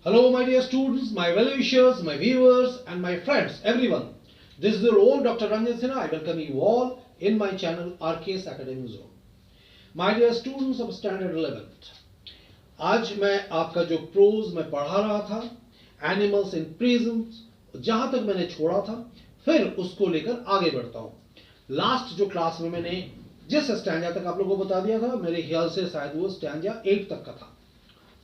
Hello, my dear students, my well-wishers, my viewers, and my friends, everyone. This is your own Dr. Ranjan Sinha. I welcome you all in my channel RKS Academy Zone. My dear students of Standard 11th, आज मैं आपका जो pros मैं पढ़ा रहा था, animals in prisons, जहां तक मैंने छोड़ा था, फिर उसको लेकर आगे बढ़ता हूं. लास्ट जो क्लास में मैंने जिस स्टैंजा तक आप लोगों को बता दिया था, मेरे ख्याल से शायद वो स्टैंजा 8 तक का था.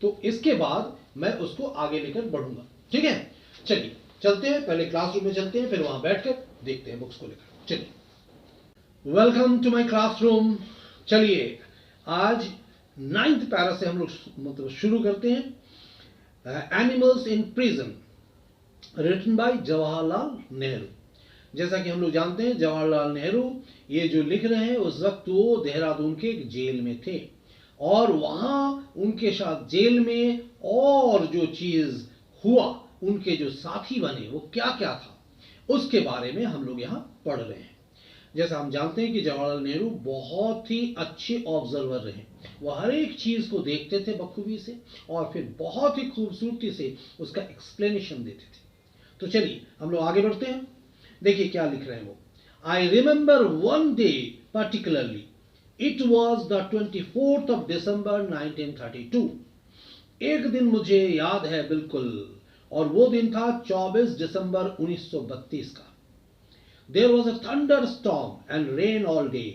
तो इसके बाद मैं उसको आगे लेकर बढ़ूंगा. ठीक है, चलिए चलते हैं. पहले क्लासरूम में चलते हैं, फिर वहां बैठकर देखते हैं बुक्स को लेकर. चलिए, वेलकम टू माय क्लासरूम. चलिए, आज 9th पैरा से हम लोग मतलब शुरू करते हैं. Animals in prison, written by Jawaharlal Nehru. जैसा कि हम लोग जानते हैं, जवाहरलाल नेहरू ये जो लिख रहे हैं, उस वक्त वो देहरादून के एक जेल में थे और वहां उनके साथ जेल में और जो चीज हुआ, उनके जो साथी बने, वो क्या क्या था, उसके बारे में हम लोग यहाँ पढ़ रहे हैं. जैसा हम जानते हैं कि जवाहरलाल नेहरू बहुत ही अच्छे ऑब्जर्वर रहे. वो हर एक चीज को देखते थे बखूबी से और फिर बहुत ही खूबसूरती से उसका एक्सप्लेनेशन देते थे. तो चलिए हम लोग आगे बढ़ते हैं. देखिए क्या लिख रहे हैं वो. I remember one day particularly. It was the 24th of December 1932. एक दिन मुझे याद है बिल्कुल, और वो दिन था 24 दिसंबर 1932 का. There was a thunderstorm and rain all day.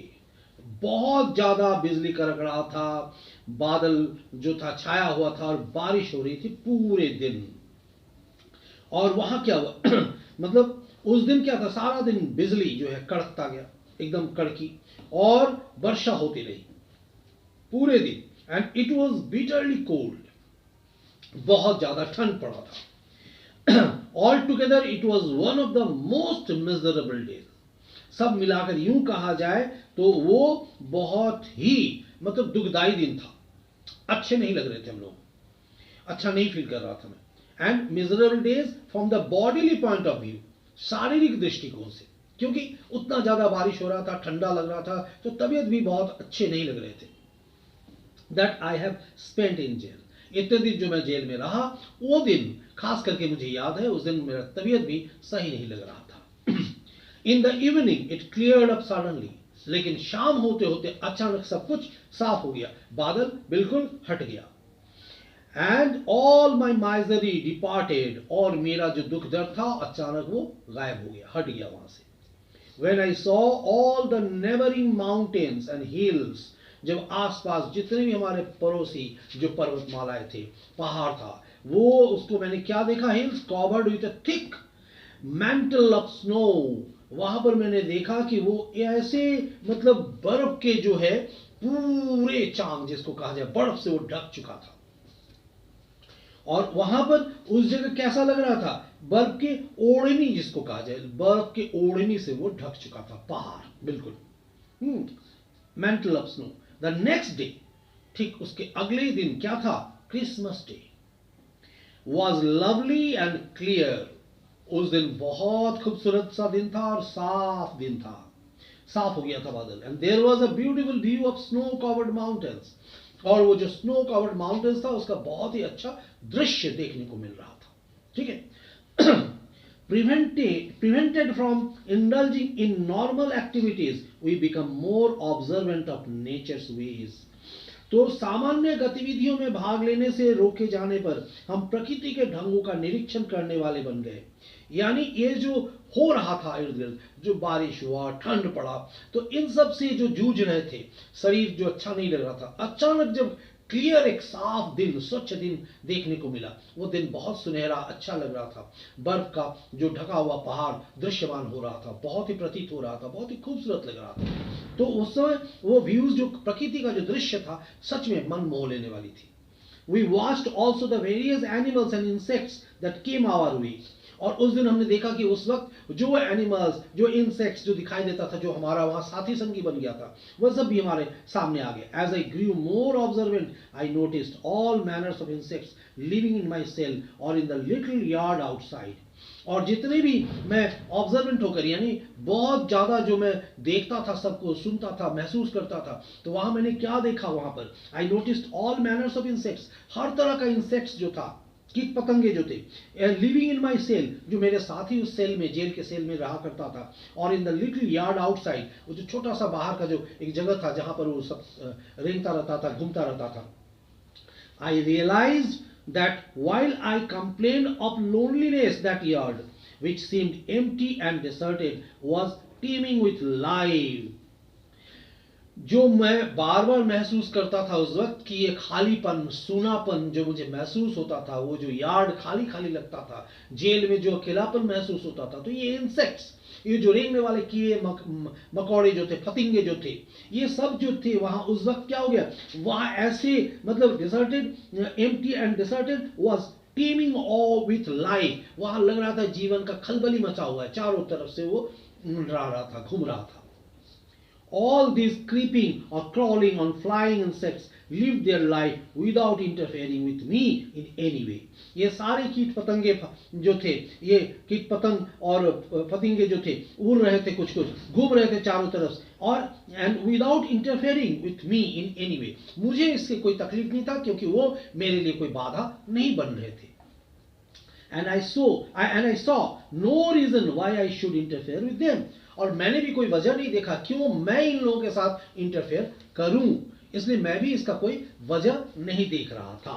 बहुत ज्यादा बिजली कड़क रहा था, बादल जो था छाया हुआ था और बारिश हो रही थी पूरे दिन. और वहां क्या हुआ मतलब उस दिन क्या था, सारा दिन बिजली जो है कड़कता गया, एकदम कड़की, और वर्षा होती रही पूरे दिन. And it was bitterly cold, बहुत ज्यादा ठंड पड़ा था. All together it was one of the most miserable days. सब मिलाकर यूं कहा जाए तो वो बहुत ही मतलब दुखदाई दिन था. अच्छे नहीं लग रहे थे हम लोग, अच्छा नहीं फील कर रहा था मैं. And miserable days from the bodily point of view, शारीरिक दृष्टिकोण से, क्योंकि उतना ज्यादा बारिश हो रहा था, ठंडा लग रहा था, तो तबीयत भी बहुत अच्छे नहीं लग रहे थे. That I have spent in jail. इतने दिन जो मैं जेल में रहा, वो दिन खास करके मुझे याद है. उस दिन मेरा तबीयत भी सही नहीं लग रहा था. इन the evening it cleared up suddenly. लेकिन शाम होते होते अचानक सब कुछ साफ हो गया, बादल बिल्कुल हट गया. And all my misery departed. और मेरा जो दुख दर्द था अचानक वो गायब हो गया, हट गया वहां से. When I saw all the neighboring mountains and hills, जब आसपास जितने भी हमारे पड़ोसी जो पर्वतमालाएं थे, पहाड़ था, वो उसको मैंने क्या देखा, hills covered with a thick mental of snow. वहां पर मैंने देखा कि वो ऐसे मतलब बर्फ के जो है पूरे चांद जिसको कहा जाए, बर्फ से वो ढक चुका था. और वहां पर उस जगह कैसा लग रहा था, बर्फ के ओढ़नी जिसको कहा जाए, बर्फ के ओढ़नी से वो ढक चुका था पहाड़ बिल्कुल. Mental of snow. The next day, ठीक उसके अगले दिन क्या था, Christmas day, was lovely and clear. उस दिन बहुत खूबसूरत सा दिन था और साफ दिन था, साफ हो गया था बादल. And there was a beautiful view of snow covered mountains. और वो जो स्नो कवर्ड माउंटेन्स था, उसका बहुत ही अच्छा दृश्य देखने को मिल रहा था. ठीक है. prevented from indulging in normal activities, we become more observant of nature's ways. तो सामान्य गतिविधियों में भाग लेने से रोके जाने पर हम प्रकृति के ढंगों का निरीक्षण करने वाले बन गए. यानी ये जो हो रहा था इर्द गिर्द, जो बारिश हुआ, ठंड पड़ा, तो इन सब से जो जूझ रहे थे, शरीर जो अच्छा नहीं लग रहा था, अचानक जब क्लियर एक साफ दिन, स्वच्छ दिन देखने को मिला, वो दिन बहुत सुनहरा अच्छा लग रहा था. बर्फ का जो ढका हुआ पहाड़ दृश्यमान हो रहा था, बहुत ही प्रतीत हो रहा था, बहुत ही खूबसूरत लग रहा था. तो उस समय वो व्यूज, जो प्रकृति का जो दृश्य था, सच में मन मोह लेने वाली थी. We watched also the various animals and insects that came our way. और उस दिन हमने देखा कि उस वक्त जो एनिमल्स, जो इंसेक्ट्स जो दिखाई देता था, जो हमारा वहां साथी संगी बन गया था, वह सब भी हमारे सामने आ गए. As I grew more observant, I noticed all manners of insects living in my cell और in the little yard outside. और जितने भी मैं ऑब्जर्वेंट होकर, यानी बहुत ज्यादा जो मैं देखता था, सबको सुनता था, महसूस करता था, तो वहां मैंने क्या देखा, वहां पर I noticed all manners of insects. हर तरह का इंसेक्ट्स जो था, कीट पतंगे जो थे, लिविंग इन माई सेल, जो मेरे साथ ही उस सेल में, जेल के सेल में रहा करता था, और in the little yard outside, वो जो छोटा सा बाहर का जो एक जगह था जहां पर वो सब रेंगता रहता था, घूमता रहता था. I realise that while I complained of loneliness, that yard, which seemed empty and deserted, was teeming with life. जो मैं बार बार महसूस करता था उस वक्त कि ये खालीपन, सूनापन जो मुझे महसूस होता था, वो जो यार्ड खाली खाली लगता था, जेल में जो अकेलापन महसूस होता था, तो ये इंसेक्ट्स, ये जो रेंगने वाले कीड़े मकोड़े जो थे, फतिंगे जो थे, ये सब जो थे वहां उस वक्त क्या हो गया, वहां ऐसे मतलब deserted, empty and deserted, was teeming of with life. वहां लग रहा था जीवन का खलबली मचा हुआ है, चारों तरफ से वो मंडरा रहा था, घूम रहा था. All these creeping or crawling on flying insects lived their life without interfering with me in any way. ये सारे कीट पतंगे जो थे, ये कीट पतंग और पतंगे जो थे, उड़ रहे थे, कुछ कुछ घूम रहे थे चारों तरफ, और and without interfering with me in any way. मुझे इससे कोई तकलीफ नहीं था, क्योंकि वो मेरे लिए कोई बाधा नहीं बन रहे थे. And I saw no reason why I should interfere with them. और मैंने भी कोई वजह नहीं देखा क्यों मैं इन लोगों के साथ इंटरफेयर करूं, इसलिए मैं भी इसका कोई वजह नहीं देख रहा था.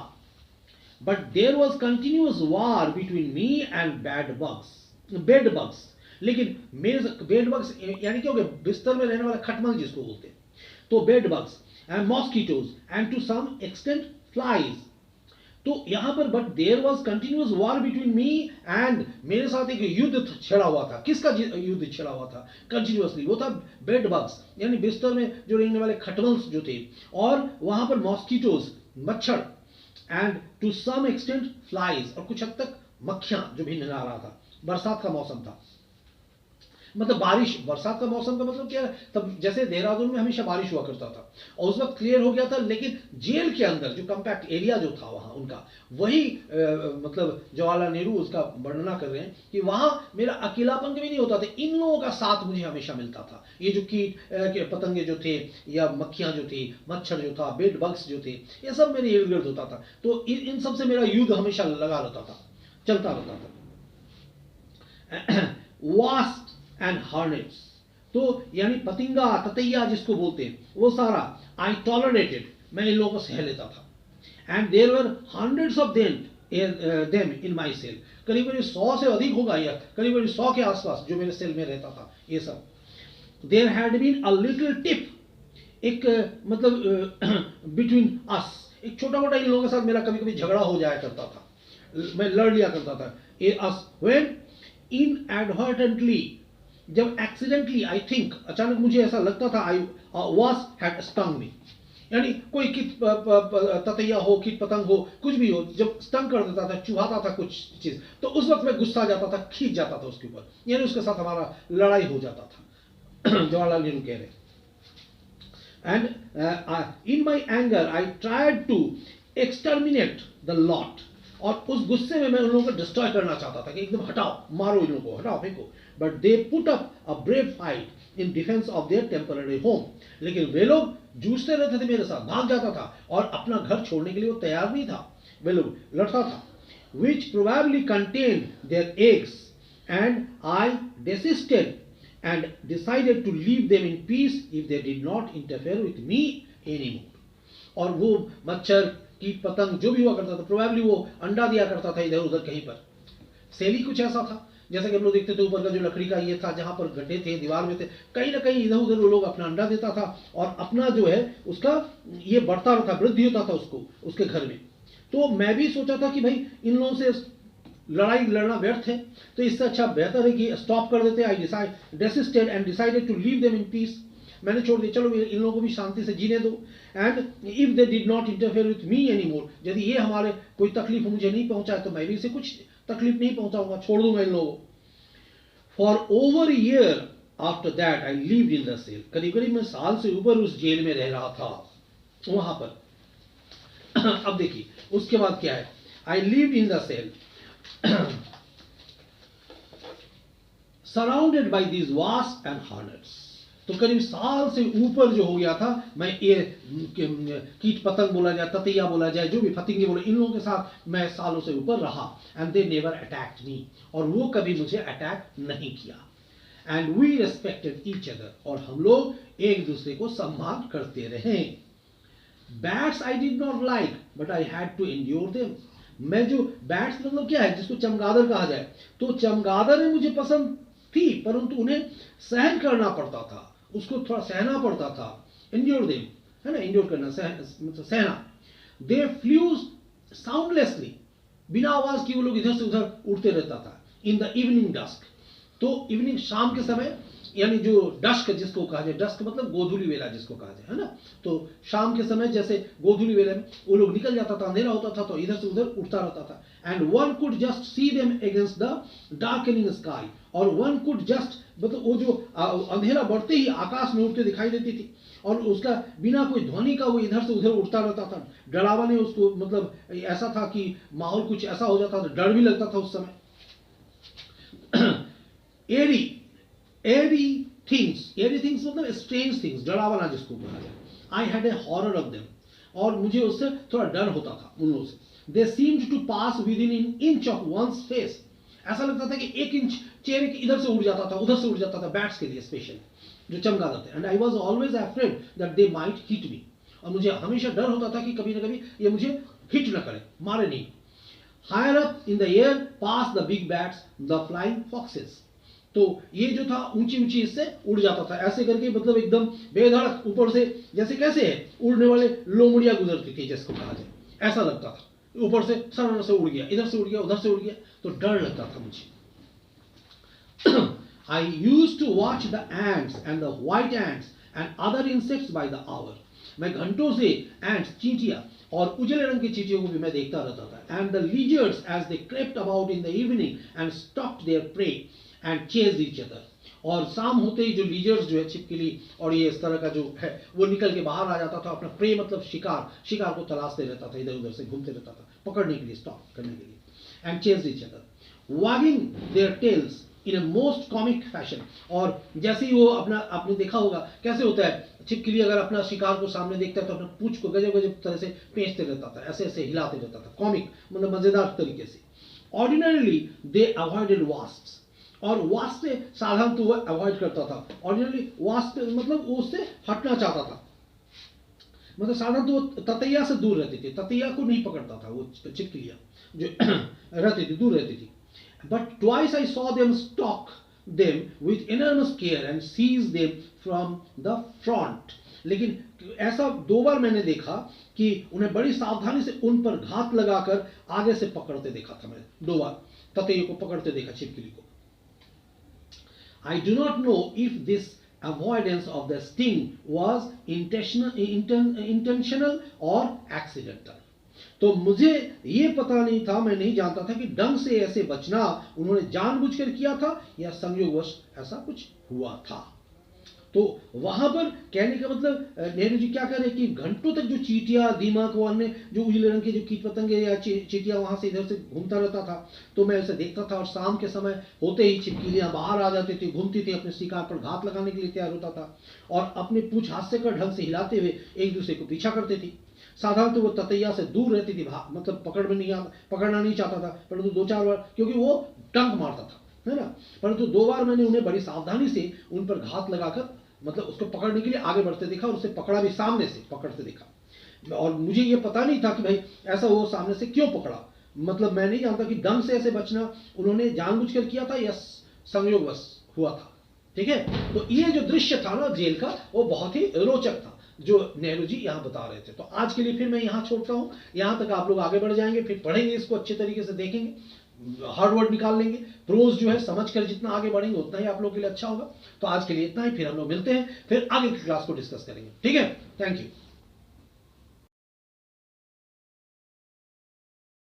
But there was continuous war between me and bed bugs. लेकिन मेरे बेड बग्स यानी क्या हो गया, बिस्तर में रहने वाला खटमल जिसको बोलते हैं, तो bed bugs and mosquitoes and to some extent flies. तो यहां पर but there was continuous war between me and, मेरे साथ एक युद्ध छिड़ा हुआ था. किसका युद्ध छिड़ा हुआ था कंटिन्यूअसली? वो था बेड बग्स, यानी बिस्तर में जो रहने वाले खटमल्स जो थे, और वहां पर मॉस्किटोज, मच्छर, and to some extent flies, और कुछ हद तक मक्खियां जो भी नजर आ रहा था. बरसात का मौसम था, मतलब बारिश, बरसात का मौसम का मतलब क्या है, तब जैसे देहरादून में हमेशा बारिश हुआ करता था और उस वक्त क्लियर हो गया था, लेकिन जेल के अंदर जो कंपैक्ट एरिया जो था वहां उनका, वही मतलब जवाहरलाल नेहरू उसका वर्णना कर रहे हैं कि वहां मेरा अकेलापन कभी नहीं होता था, इन लोगों का साथ मुझे हमेशा मिलता था. ये जो कीट पतंगे जो थे, या मक्खियां जो थी, मच्छर जो था, बेड बग्स जो थे, ये सब मेरे इर्द गिर्द होता था. तो इन सब से मेरा युद्ध हमेशा लगा रहता था, चलता रहता था. वास्ट एंड हॉर्नेट्स, तो यानी पतिंगा, ततैया जिसको बोलते हैं, वो सारा आई टॉलरेटेड, मैं इन लोगों को सह लेता था. And there were hundreds of them in my cell, करीब करीब 100 से अधिक होगा, या करीब करीब 100 के आसपास जो मेरे सेल में रहता था ये सब. There had been a little tiff, एक मतलब बिटवीन अस, एक छोटा मोटा इन लोगों के साथ मेरा कभी कभी झगड़ा हो जाया करता था, मैं लड़ लिया करता था. ये अस व्हेन इनएडवर्टेंटली, जब एक्सीडेंटली, आई थिंक अचानक मुझे ऐसा लगता था, आई वाज हैड स्टंग मी, यानी कोई कीट ततैया हो, कीट पतंग हो, कुछ भी हो, जब स्टंग कर देता था, चुभाता था कुछ चीज, तो उस वक्त मैं गुस्सा जाता था, खींच जाता था उसके ऊपर, यानी उसके साथ हमारा लड़ाई हो जाता था. जवाहरलाल नेहरू कह रहे. And in my anger I tried to exterminate the lot, और उस गुस्से में मैं उन लोगों को डिस्ट्रॉय करना चाहता था कि एकदम हटाओ, मारो इन लोगों को, हटाओ, फेंको. But they put up a brave fight in defence of their temporary home, लेकिन वे लोग जूझते रहते थे मेरे साथ, भाग जाता था, और अपना घर छोड़ने के लिए वो तैयार नहीं था, वे लोग लड़ता था. Which probably contained their eggs, and I desisted and decided to leave them in peace if they did not interfere with me anymore. और वो मच्छर, कीट पतंग जो भी हुआ करता था, प्रोबेबली वो अंडा दिया करता था इधर उधर कहीं पर. सेली कुछ ऐसा था, जैसे कि हम लोग देखते थे ऊपर का जो लकड़ी का ये था, जहां पर गड्ढे थे, दीवार में थे, कहीं ना कहीं इधर उधर वो लोग अपना अंडा देता था, और अपना जो है उसका ये बढ़ता रहता, वृद्धि होता था उसको, उसके घर में. तो मैं भी सोचा था कि भाई इन लोगों से लड़ाई लड़ना व्यर्थ है, तो इससे अच्छा बेहतर है कि स्टॉप कर देते. I desisted and decided to leave them in peace, मैंने छोड़ दिया, चलो इन लोगों को भी शांति से जीने दो. And if they did not interfere with me any more, यदि ये हमारे कोई तकलीफ मुझे नहीं पहुंचाए तो मैं भी इसे कुछ तकलीफ नहीं पहुंचाऊंगा, छोड़ दूंगा इन लोगों. For over year after that I lived in the cell, करीब करीब मैं साल से ऊपर उस जेल में रह रहा था वहां पर. अब देखिए उसके बाद क्या है, I lived in the cell surrounded by these wasps and hornets. तो करीब साल से ऊपर जो हो गया था, मैं ये कीट पतंग बोला जाए, ततैया बोला जाए, जो भी फतिंगे बोले, इन लोगों के साथ मैं सालों से ऊपर रहा। And they never attacked me, और वो कभी मुझे अटैक नहीं किया। And we respected each other, और हम लोग एक दूसरे को सम्मान करते रहे। Bats I did not like but I had to endure them. मैं जो बैट्स मतलब क्या है, जिसको चमगादड़ कहा जाए, तो चमगादड़ मुझे पसंद थी, परंतु उन्हें सहन करना पड़ता था, उसको थोड़ा सहना पड़ता था। एंड्योर देम है ना, एंड्योर करना, मतलब सहना। दे फ्लू साउंडलेसली, बिना आवाज की वो लोग इधर से उधर उड़ते रहता था। इन द इवनिंग डस्क, तो इवनिंग शाम के समय, यानी जो डस्क जिसको कहा जाए, डस्क मतलब गोधूली वेला जिसको कहा जाए, है ना, तो शाम के समय जैसे गोधूली वेला में वो लोग निकल जाता था, अंधेरा होता था तो इधर से उधर उड़ता रहता था। And one could just see them against the darkening sky, और वन कुड जस्ट मतलब वो जो अंधेरा बढ़ते ही आकाश में उड़ते दिखाई देती थी, और उसका बिना कोई ध्वनि का वो इधर से उधर उड़ता रहता था। डरावने उसको मतलब ऐसा था कि माहौल कुछ ऐसा हो जाता था, डर भी लगता था उस समय। एरी थिंग्स मतलब स्ट्रेंज थिंग्स, डरावना जिसको कहा जाए। I had a horror of them, और मुझे उससे थोड़ा डर होता था उन लोगों से। They seemed to pass within inch of one's face, ऐसा लगता था कि 1 इंच चेहरे के इधर से उड़ जाता था, उधर से उड़ जाता था, बैट्स के लिए स्पेशल जो चमगादड़ थे। And I was always afraid that they might hit me, और मुझे हमेशा डर होता था कि कभी ना कभी ये मुझे हिट ना करे, मारे नहीं। Higher up in the air pass the big bats the flying foxes, तो ये जो था ऊंची ऊंची इससे उड़ जाता था, ऐसे करके मतलब एकदम बेधड़क ऊपर से, जैसे कैसे है उड़ने वाले लोमड़ियां गुजरती थी जिसको कहा जाए, ऐसा लगता था। ऊपर से सर से उड़ गया, इधर से उड़ गया, उधर से उड़ गया, तो डर लगता था मुझे। I used to watch the ants and the white ants and other insects by the hour, मैं घंटों से एंट्स, चींटियां और उजले रंग की चींटियों को भी मैं देखता रहता था। And the lizards as they crept about in the evening and stalked their prey and chased each other, और शाम होते ही जो लीजर्स जो है, छिपकली और ये इस तरह का जो है, वो निकल के बाहर आ जाता था, अपना प्रे मतलब शिकार को तलाशते रहता था, इधर उधर से घूमते रहता था पकड़ने के लिए, स्टॉप करने के लिए। And chased each other wagging their tails in a most comic fashion, और जैसे ही वो अपना, आपने देखा होगा कैसे होता है, छिपकली अगर अपना शिकार को सामने देखता है तो अपना पूंछ को गजब गजब तरह से पेंचते रहता था, ऐसे ऐसे हिलाते रहता था, कॉमिक मतलब मजेदार तरीके से। ऑर्डिनरली दे अवॉइडेड वास्प्स, और वास्प से साधारण तो वह अवॉइड करता था। ऑर्डिनरली वास्प मतलब वो उससे हटना चाहता था, मतलब साधारण तो वो ततैया से दूर रहती थी, ततैया को नहीं पकड़ता था वो छिपकलियां जो रहती थी, दूर रहती थी। But twice I saw them stalk them with enormous care and seize them from the front. लेकिन ऐसा 2 बार मैंने देखा कि उन्हें बड़ी सावधानी से उन पर घात लगाकर आगे से पकड़ते देखा था। मैं 2 बार ततैये को पकड़ते देखा, छिपकली को। I do not know if this avoidance of the sting was intentional or accidental. तो मुझे ये पता नहीं था, मैं नहीं जानता था कि ढंग से ऐसे बचना उन्होंने जानबूझकर किया था या संयोगवश ऐसा कुछ हुआ था। तो वहां पर कहने का मतलब नेहरू जी क्या कर रहे कि घंटों तक जो चींटियां, दीमक और अन्य जो उजले रंग के जो कीट पतंगे या चींटियां वहां से इधर से घूमता रहता था, तो मैं उसे देखता था, और शाम के समय होते ही छिपकलियां बाहर आ जाती थी, घूमती थी, अपने शिकार पर घात लगाने के लिए तैयार होता था, और अपने पूंछ हाथ से कर ढंग से हिलाते हुए एक दूसरे को पीछा करती थी। साधारण तो वो ततैया से दूर रहती थी, मतलब पकड़ना नहीं चाहता था, परंतु 2-4 बार, क्योंकि वो डंक मारता था, है ना, परंतु 2 बार मैंने उन्हें बड़ी सावधानी से उन पर घात लगाकर मतलब उसको पकड़ने के लिए आगे बढ़ते देखा, और उसे पकड़ा भी, सामने से पकड़ते देखा। और मुझे ये पता नहीं था कि भाई ऐसा वो सामने से क्यों पकड़ा, मतलब मैं नहीं जानता कि ढंग से ऐसे बचना उन्होंने जानबूझकर किया था या संयोगवश हुआ था। ठीक है, तो ये जो दृश्य था ना जेल का, वो बहुत ही रोचक था जो नेहरू जी यहाँ बता रहे थे। तो आज के लिए फिर मैं यहाँ छोड़ता हूँ, यहाँ तक आप लोग आगे बढ़ जाएंगे, फिर पढ़ेंगे इसको अच्छे तरीके से, देखेंगे, हार्ड वर्ड निकाल लेंगे, प्रोज जो है समझ कर जितना आगे बढ़ेंगे उतना ही आप लोग के लिए अच्छा होगा। तो आज के लिए इतना ही, फिर हम लोग मिलते हैं, फिर आगे की क्लास को डिस्कस करेंगे। ठीक है, थैंक यू।